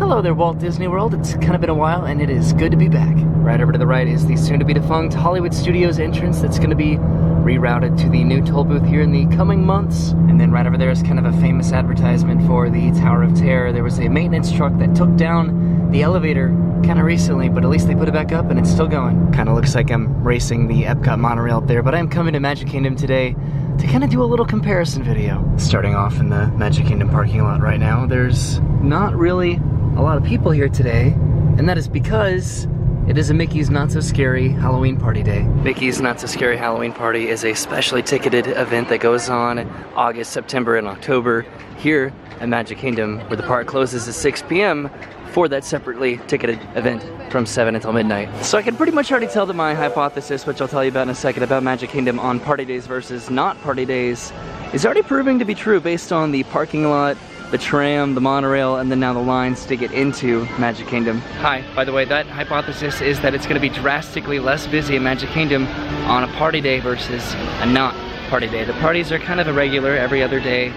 Hello there, Walt Disney World. It's kind of been a while, and it is good to be back. Right over to the right is the soon-to-be-defunct Hollywood Studios entrance that's going to be rerouted to the new toll booth here in the coming months. And then right over there is kind of a famous advertisement for the Tower of Terror. There was a maintenance truck that took down the elevator kind of recently, but at least they put it back up and it's still going. Kind of looks like I'm racing the Epcot monorail up there, but I'm coming to Magic Kingdom today to kind of do a little comparison video. Starting off in the Magic Kingdom parking lot right now, there's not really a lot of people here today, and that is because it is a Mickey's Not So Scary Halloween Party Day. Mickey's Not So Scary Halloween Party is a specially ticketed event that goes on August, September, and October here at Magic Kingdom, where the park closes at 6 p.m. for that separately ticketed event from 7 until midnight. So I can pretty much already tell that my hypothesis, which I'll tell you about in a second, about Magic Kingdom on party days versus not party days, is already proving to be true based on the parking lot, the tram, the monorail, and then now the lines to get into Magic Kingdom. Hi, by the way, that hypothesis is that it's going to be drastically less busy in Magic Kingdom on a party day versus a not party day. The parties are kind of irregular every other day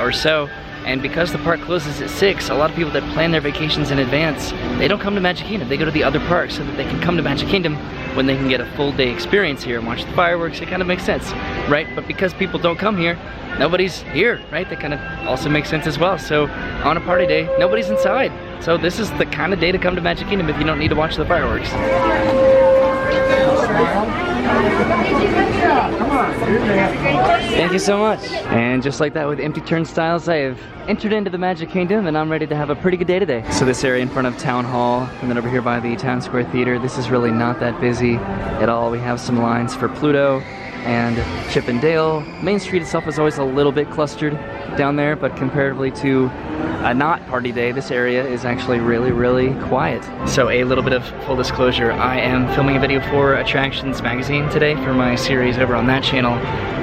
or so, and because the park closes at 6, a lot of people that plan their vacations in advance, they don't come to Magic Kingdom. They go to the other parks so that they can come to Magic Kingdom when they can get a full day experience here and watch the fireworks. It kind of makes sense, right? But because people don't come here, nobody's here, right? That kind of also makes sense as well. So on a party day, nobody's inside. So this is the kind of day to come to Magic Kingdom if you don't need to watch the fireworks. Thank you so much. And just like that, with empty turnstiles, I have entered into the Magic Kingdom and I'm ready to have a pretty good day today. So this area in front of Town Hall and then over here by the Town Square Theater, this is really not that busy at all. We have some lines for Pluto and Chip and Dale. Main Street itself is always a little bit clustered down there, but comparatively to a not party day, this area is actually really quiet. So a little bit of full disclosure, I am filming a video for Attractions Magazine today for my series over on that channel,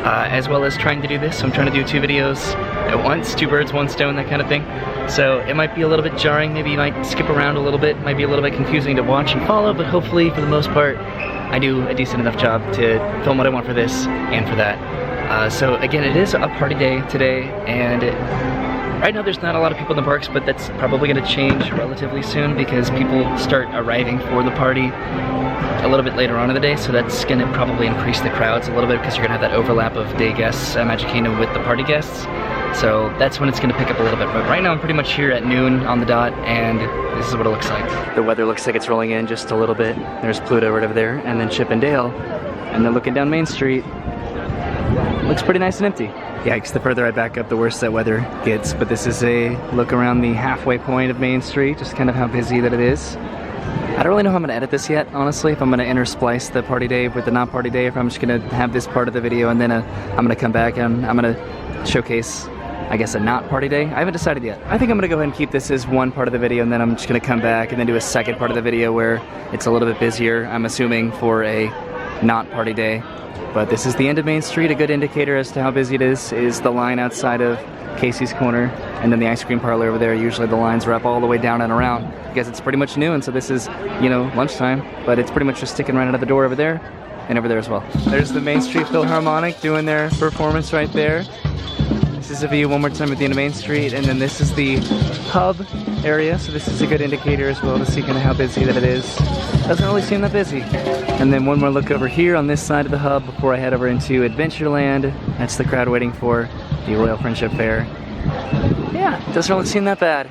as well as trying to do this. So I'm trying to do 2 videos at once, 2 birds, 1 stone, that kind of thing. So it might be a little bit jarring, maybe you might skip around a little bit, might be a little bit confusing to watch and follow, but hopefully for the most part, I do a decent enough job to film what I want for this and for that. So again, it is a party day today, and right now there's not a lot of people in the parks, but that's probably going to change relatively soon because people start arriving for the party a little bit later on in the day, so that's going to probably increase the crowds a little bit because you're going to have that overlap of day guests at Magic Kingdom with the party guests. So that's when it's going to pick up a little bit, but right now I'm pretty much here at noon on the dot, and this is what it looks like. The weather looks like it's rolling in just a little bit. There's Pluto right over there, and then Chip and Dale, and then looking down Main Street, looks pretty nice and empty. Yikes, the further I back up, the worse that weather gets, but this is a look around the halfway point of Main Street, just kind of how busy that it is. I don't really know how I'm going to edit this yet, honestly, if I'm going to intersplice the party day with the not party day, if I'm just going to have this part of the video and then I'm going to come back and I'm going to showcase, I guess, a not party day. I haven't decided yet. I think I'm going to go ahead and keep this as one part of the video, and then I'm just going to come back and then do a second part of the video where it's a little bit busier, I'm assuming, for a not party day. But this is the end of Main Street. A good indicator as to how busy it is the line outside of Casey's Corner, and then the ice cream parlor over there. Usually the lines wrap all the way down and around because it's pretty much noon, so this is, you know, lunchtime, but it's pretty much just sticking right out of the door over there and over there as well. There's the Main Street Philharmonic doing their performance right there. This is a view one more time at the end of Main Street, and then this is the hub area, so this is a good indicator as well to see kind of how busy that it is. Doesn't really seem that busy. And then one more look over here on this side of the hub before I head over into Adventureland. That's the crowd waiting for the Royal Friendship Fair. Yeah, doesn't really seem that bad.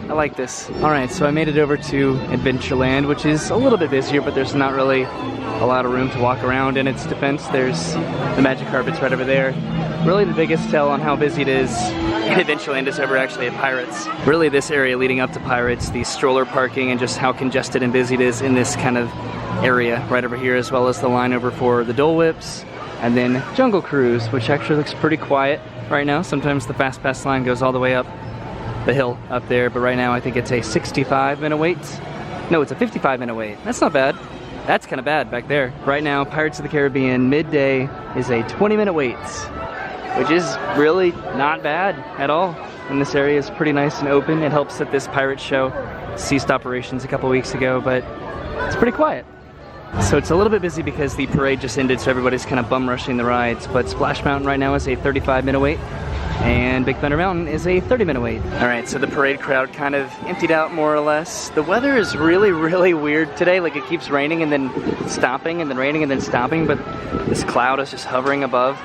I like this. Alright, so I made it over to Adventureland, which is a little bit busier, but there's not really a lot of room to walk around. In its defense, there's the magic carpets right over there. Really the biggest tell on how busy it is in Adventureland is over actually at Pirates. Really this area leading up to Pirates, the stroller parking and just how congested and busy it is in this kind of area right over here, as well as the line over for the Dole Whips, and then Jungle Cruise, which actually looks pretty quiet right now. Sometimes the Fast Pass line goes all the way up the hill up there, but right now I think it's a 65-minute wait. No, it's a 55-minute wait. That's not bad. That's kind of bad back there. Right now, Pirates of the Caribbean midday is a 20-minute wait, which is really not bad at all. And this area is pretty nice and open. It helps that this pirate show ceased operations a couple weeks ago, but it's pretty quiet. So it's a little bit busy because the parade just ended, so everybody's kind of bum rushing the rides, but Splash Mountain right now is a 35-minute wait. and Big Thunder Mountain is a 30-minute wait. All right, so the parade crowd kind of emptied out more or less. The weather is really, really weird today. Like, it keeps raining and then stopping and then raining and then stopping, but this cloud is just hovering above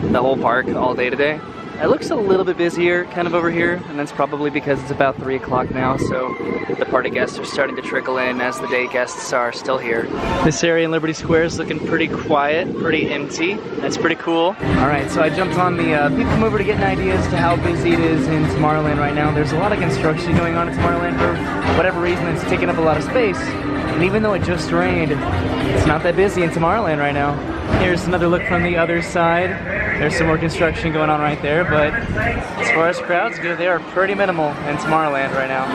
the whole park all day today. It looks a little bit busier kind of over here, and that's probably because it's about 3 o'clock now, so the party guests are starting to trickle in as the day guests are still here. This area in Liberty Square is looking pretty quiet, pretty empty. That's pretty cool. All right, so I jumped on the People Mover to get an idea as to how busy it is in Tomorrowland right now. There's a lot of construction going on in Tomorrowland for whatever reason. It's taking up a lot of space, and even though it just rained, it's not that busy in Tomorrowland right now. Here's another look from the other side. There's some more construction going on right there, but as far as crowds go, they are pretty minimal in Tomorrowland right now.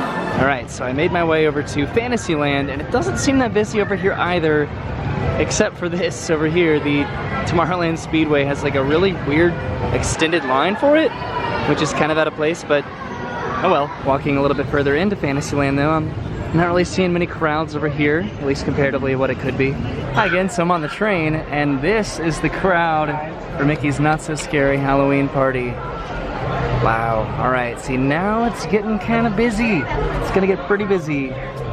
All right, so I made my way over to Fantasyland, and it doesn't seem that busy over here either, except for this over here. The Tomorrowland Speedway has like a really weird extended line for it, which is kind of out of place, but oh well. Walking a little bit further into Fantasyland though, I'm not really seeing many crowds over here, at least comparatively what it could be. Hi again, so I'm on the train, and this is the crowd for Mickey's Not So Scary Halloween Party. Wow, alright, see now it's getting kind of busy. It's gonna get pretty busy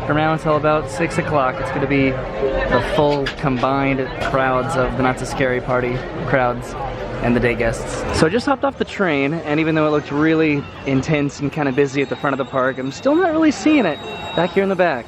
from now until about 6 o'clock. It's gonna be the full combined crowds of the Not So Scary Party crowds and the day guests. So I just hopped off the train, and even though it looked really intense and kind of busy at the front of the park, I'm still not really seeing it back here in the back.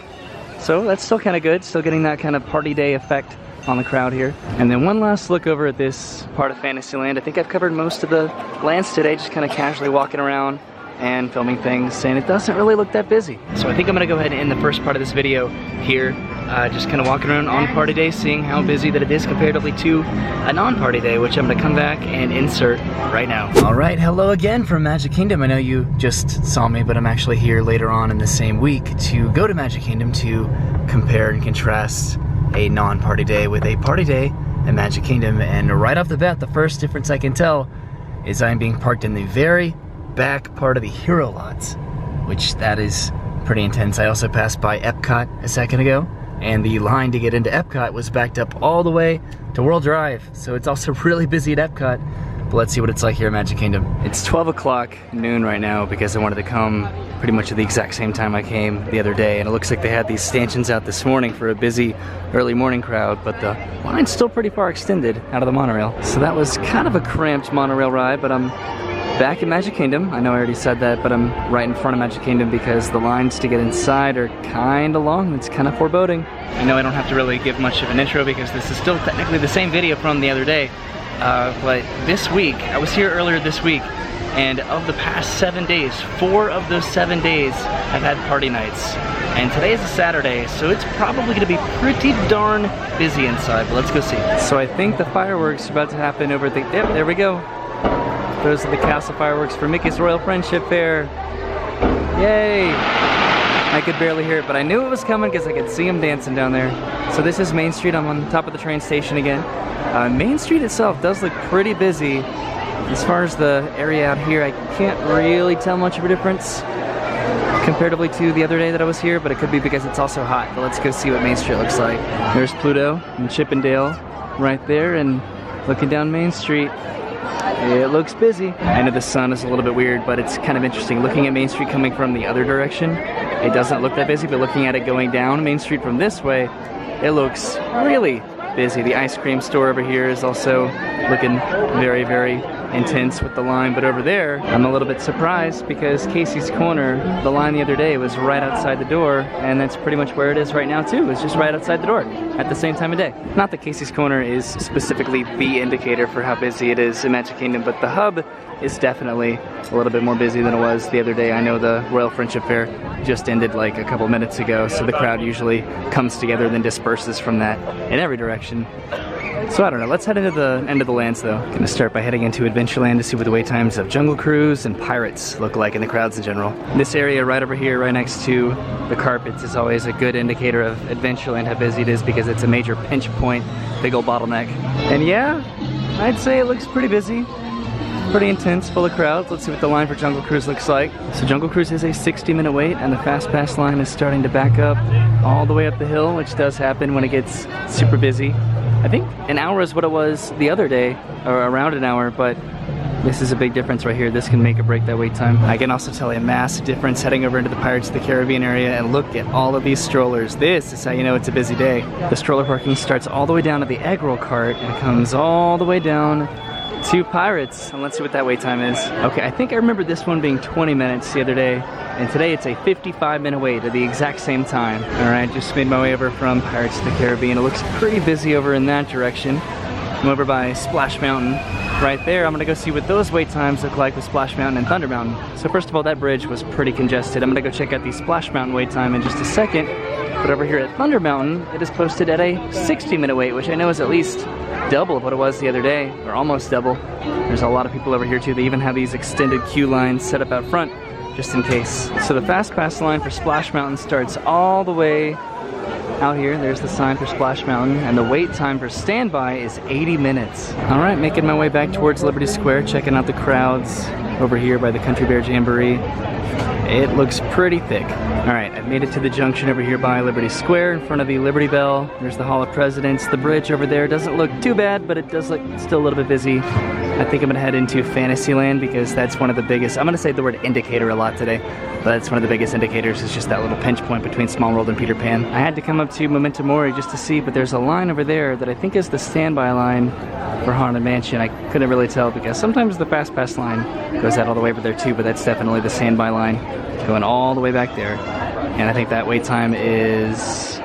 So that's still kind of good, still getting that kind of party day effect on the crowd here. And then one last look over at this part of Fantasyland. I think I've covered most of the lands today, just kind of casually walking around and filming things, and it doesn't really look that busy. So I think I'm gonna go ahead and end the first part of this video here, just kind of walking around on party day, seeing how busy that it is comparatively to a non-party day, which I'm gonna come back and insert right now. All right, hello again from Magic Kingdom. I know you just saw me, but I'm actually here later on in the same week to go to Magic Kingdom to compare and contrast a non-party day with a party day at Magic Kingdom. And right off the bat, the first difference I can tell is I'm being parked in the very back part of the Hero Lots, which that is pretty intense. I also passed by Epcot a second ago, and the line to get into Epcot was backed up all the way to World Drive, so it's also really busy at Epcot. But let's see what it's like here at Magic Kingdom. It's 12 o'clock noon right now because I wanted to come pretty much at the exact same time I came the other day, and it looks like they had these stanchions out this morning for a busy early morning crowd, but the line's still pretty far extended out of the monorail. So that was kind of a cramped monorail ride, but I'm back in Magic Kingdom. I know I already said that, but I'm right in front of Magic Kingdom because the lines to get inside are kind of long. It's kind of foreboding. I know I don't have to really give much of an intro because this is still technically the same video from the other day, but this week, I was here earlier this week, and of the past 7 days, 4 of those 7 days have had party nights. And today is a Saturday, so it's probably going to be pretty darn busy inside, but let's go see. So I think the fireworks are about to happen over at the, yep, there we go. Those are the castle fireworks for Mickey's Royal Friendship Fair. Yay! I could barely hear it, but I knew it was coming because I could see them dancing down there. So this is Main Street. I'm on top of the train station again. Main Street itself does look pretty busy. As far as the area out here, I can't really tell much of a difference comparatively to the other day that I was here, but it could be because it's also hot. But let's go see what Main Street looks like. There's Pluto and Chippendale right there, and looking down Main Street, it looks busy. I know the sun is a little bit weird, but it's kind of interesting. Looking at Main Street coming from the other direction, it doesn't look that busy, but looking at it going down Main Street from this way, it looks really busy. The ice cream store over here is also looking very, very intense with the line, but over there, I'm a little bit surprised because Casey's Corner, the line the other day was right outside the door, and that's pretty much where it is right now too. It's just right outside the door at the same time of day. Not that Casey's Corner is specifically the indicator for how busy it is in Magic Kingdom, but the hub is definitely a little bit more busy than it was the other day. I know the Royal Friendship Fair just ended like a couple minutes ago, so the crowd usually comes together and then disperses from that in every direction. So I don't know, let's head into the end of the lands though. Gonna start by heading into Adventureland to see what the wait times of Jungle Cruise and Pirates look like in the crowds in general. This area right over here, right next to the carpets, is always a good indicator of Adventureland, how busy it is, because it's a major pinch point, big old bottleneck. And yeah, I'd say it looks pretty busy. Pretty intense, full of crowds. Let's see what the line for Jungle Cruise looks like. So Jungle Cruise is a 60-minute wait, and the Fast Pass line is starting to back up all the way up the hill, which does happen when it gets super busy. I think an hour is what it was the other day, or around an hour, but This is a big difference right here. This can make or break that wait time. I can also tell a massive difference heading over into the Pirates of the Caribbean area, and look at all of these strollers. This is how you know it's a busy day. The stroller parking starts all the way down to the egg roll cart and comes all the way down to Pirates. And let's see what that wait time is. Okay, I think I remember this one being 20 minutes the other day, and today it's a 55-minute wait at the exact same time. All right, just made my way over from Pirates of the Caribbean. It looks pretty busy over in that direction. I'm over by Splash Mountain. Right there, I'm gonna go see what those wait times look like with Splash Mountain and Thunder Mountain. So first of all, that bridge was pretty congested. I'm gonna go check out the Splash Mountain wait time in just a second. But over here at Thunder Mountain, it is posted at a 60-minute wait, which I know is at least double of what it was the other day, or almost double. There's a lot of people over here too. They even have these extended queue lines set up out front, just in case. So the Fast Pass line for Splash Mountain starts all the way out here. There's the sign for Splash Mountain, and the wait time for standby is 80 minutes. All right, making my way back towards Liberty Square, checking out the crowds over here by the Country Bear Jamboree. It looks pretty thick. All right, I've made it to the junction over here by Liberty Square in front of the Liberty Bell. There's the Hall of Presidents. The bridge over there doesn't look too bad, but it does look still a little bit busy. I think I'm gonna head into Fantasyland because that's one of the biggest, I'm gonna say the word indicator a lot today, but it's one of the biggest indicators. Is just that little pinch point between Small World and Peter Pan. I had to come up to Memento Mori just to see, but there's a line over there that I think is the standby line for Haunted Mansion. I couldn't really tell because sometimes the Fast Pass line goes out all the way over there too, but that's definitely the standby line going all the way back there. And I think that wait time is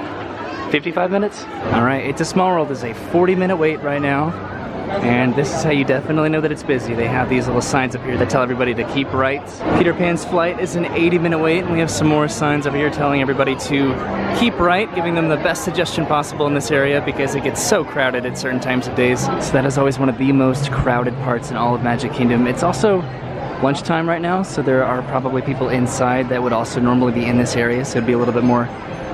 55 minutes. All right, It's a Small World is a 40-minute wait right now. And this is how you definitely know that it's busy. They have these little signs up here that tell everybody to keep right. Peter Pan's flight is an 80-minute wait, and we have some more signs over here telling everybody to keep right, giving them the best suggestion possible in this area because it gets so crowded at certain times of days. So that is always one of the most crowded parts in all of Magic Kingdom. It's also lunchtime right now, so there are probably people inside that would also normally be in this area, so it'd be a little bit more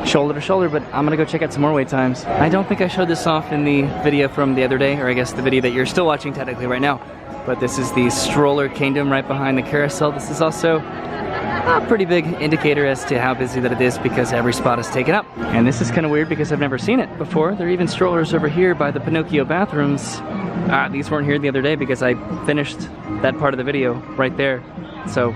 shoulder to shoulder, but I'm gonna go check out some more wait times. I don't think I showed this off in the video from the other day, or I guess the video that you're still watching technically right now, but this is the Stroller Kingdom right behind the carousel. This is also a pretty big indicator as to how busy that it is because every spot is taken up. And this is kind of weird because I've never seen it before. There are even strollers over here by the Pinocchio bathrooms. These weren't here the other day because I finished that part of the video right there. So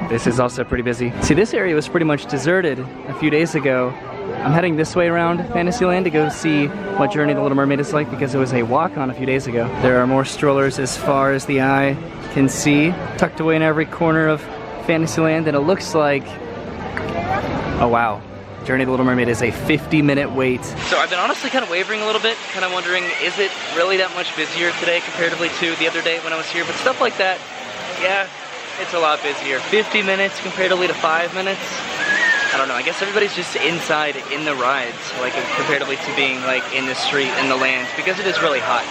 this is also pretty busy. See, this area was pretty much deserted a few days ago. I'm heading this way around Fantasyland to go see what Journey of the Little Mermaid is like because it was a walk-on a few days ago. There are more strollers as far as the eye can see, tucked away in every corner of Fantasyland, and it looks like, oh wow, Journey of the Little Mermaid is a 50-minute wait. So I've been honestly kind of wavering a little bit, kind of wondering, is it really that much busier today comparatively to the other day when I was here? But stuff like that, yeah, it's a lot busier. 50 minutes comparatively to 5 minutes. I don't know, I guess everybody's just inside in the rides, like comparatively to being like in the street, in the land, because it is really hot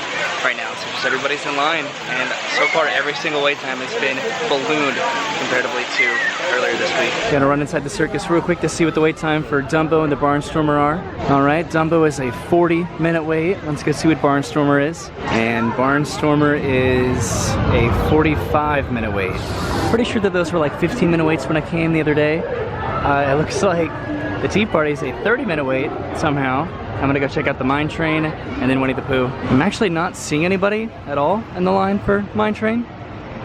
right now, so just everybody's in line, and so far every single wait time has been ballooned comparatively to earlier this week. Gonna run inside the circus real quick to see what the wait time for Dumbo and the Barnstormer are. Alright, Dumbo is a 40-minute wait. Let's go see what Barnstormer is. And Barnstormer is a 45-minute wait. Pretty sure that those were like 15-minute waits when I came the other day. It looks like the Tea Party is a 30-minute wait somehow. I'm gonna go check out the Mine Train and then Winnie the Pooh. I'm actually not seeing anybody at all in the line for Mine Train,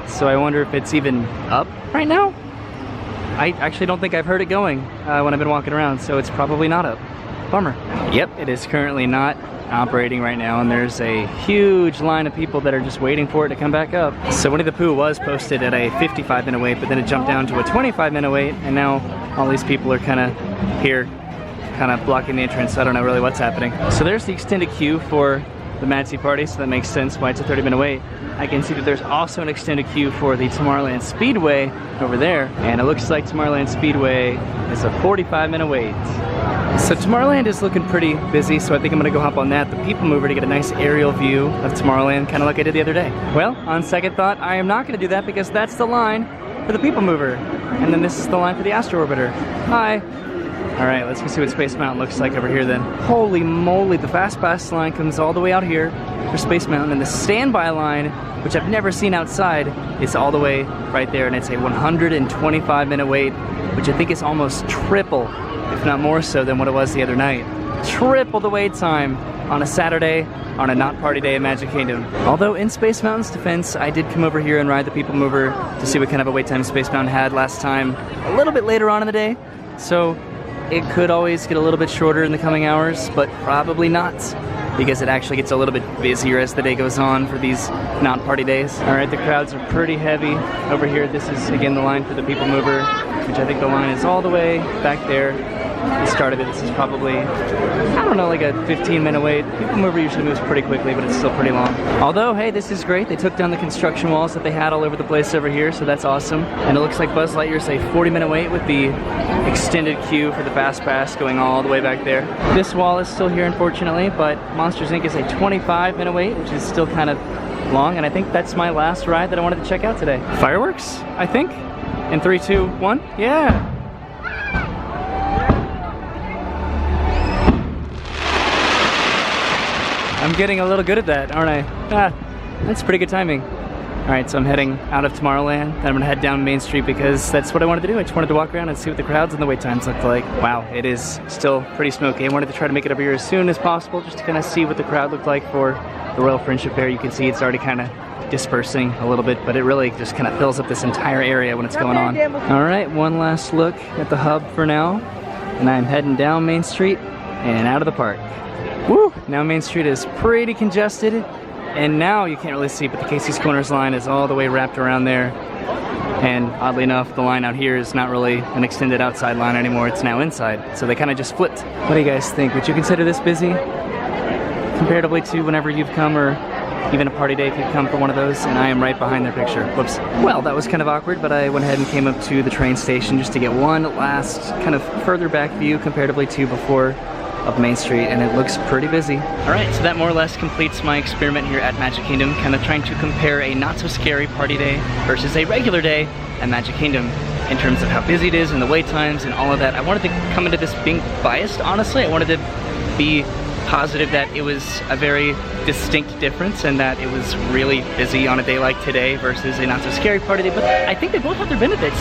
so I wonder if it's even up right now. I actually don't think I've heard it going when I've been walking around, so it's probably not up. Bummer. Yep, it is currently not operating right now, and there's a huge line of people that are just waiting for it to come back up. So Winnie the Pooh was posted at a 55-minute wait, but then it jumped down to a 25-minute wait, and now all these people are kind of here, kind of blocking the entrance. I don't know really what's happening. So there's the extended queue for the Mad Tea Party, so that makes sense why it's a 30-minute wait. I can see that there's also an extended queue for the Tomorrowland Speedway over there, and it looks like Tomorrowland Speedway is a 45-minute wait. So Tomorrowland is looking pretty busy, so I think I'm gonna go hop on that, the People Mover, to get a nice aerial view of Tomorrowland, kind of like I did the other day. Well, on second thought, I am not gonna do that because that's the line for the People Mover. And then this is the line for the Astro Orbiter. Hi. All right, let's go see what Space Mountain looks like over here then. Holy moly, the Fast Pass line comes all the way out here for Space Mountain, and the standby line, which I've never seen outside, is all the way right there, and it's a 125-minute wait, which I think is almost triple, if not more so, than what it was the other night. Triple the wait time on a Saturday on a not party day at Magic Kingdom. Although in Space Mountain's defense, I did come over here and ride the People Mover to see what kind of a wait time Space Mountain had last time a little bit later on in the day. So it could always get a little bit shorter in the coming hours, but probably not, because it actually gets a little bit busier as the day goes on for these non-party days. All right, the crowds are pretty heavy over here. This is, again, the line for the People Mover, which I think the line is all the way back there. The start of it, this is probably, I don't know, like a 15-minute wait. People Mover usually moves pretty quickly, but it's still pretty long. Although, hey, this is great. They took down the construction walls that they had all over the place over here, so that's awesome. And it looks like Buzz Lightyear's a 40-minute wait with the extended queue for the Fast Pass going all the way back there. This wall is still here, unfortunately, but Monsters, Inc. is a 25-minute wait, which is still kind of long, and I think that's my last ride that I wanted to check out today. Fireworks, I think? In 3, 2, 1? Yeah! I'm getting a little good at that, aren't I? Ah, that's pretty good timing. Alright, so I'm heading out of Tomorrowland. Then I'm gonna head down Main Street because that's what I wanted to do. I just wanted to walk around and see what the crowds and the wait times looked like. Wow, it is still pretty smoky. I wanted to try to make it over here as soon as possible just to kind of see what the crowd looked like for the Royal Friendship Fair. You can see it's already kind of dispersing a little bit, but it really just kind of fills up this entire area when it's going on. Alright, one last look at the hub for now. And I'm heading down Main Street and out of the park. Woo! Now Main Street is pretty congested, and now you can't really see, but the Casey's Corners line is all the way wrapped around there. And oddly enough, the line out here is not really an extended outside line anymore, it's now inside. So they kind of just flipped. What do you guys think? Would you consider this busy comparatively to whenever you've come, or even a party day if you've come for one of those? And I am right behind their picture. Whoops. Well, that was kind of awkward, but I went ahead and came up to the train station just to get one last kind of further back view comparatively to before of Main Street, and it looks pretty busy. Alright, so that more or less completes my experiment here at Magic Kingdom, kind of trying to compare a not-so-scary party day versus a regular day at Magic Kingdom in terms of how busy it is and the wait times and all of that. I wanted to come into this being biased, honestly. I wanted to be positive that it was a very distinct difference and that it was really busy on a day like today versus a not-so-scary party day, but I think they both have their benefits.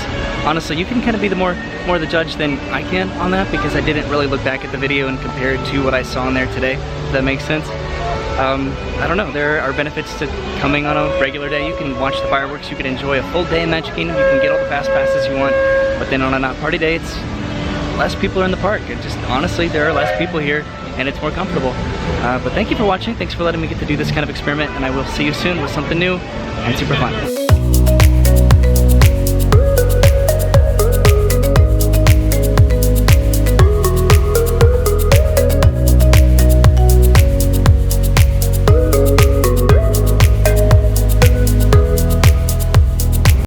Honestly, you can kind of be more the judge than I can on that, because I didn't really look back at the video and compare it to what I saw in there today, if that makes sense. I don't know, there are benefits to coming on a regular day. You can watch the fireworks, you can enjoy a full day in Magic Kingdom, you can get all the fast passes you want, but then on a not party day, it's less people are in the park. It just, honestly, there are less people here and it's more comfortable. But thank you for watching, thanks for letting me get to do this kind of experiment, and I will see you soon with something new and super fun.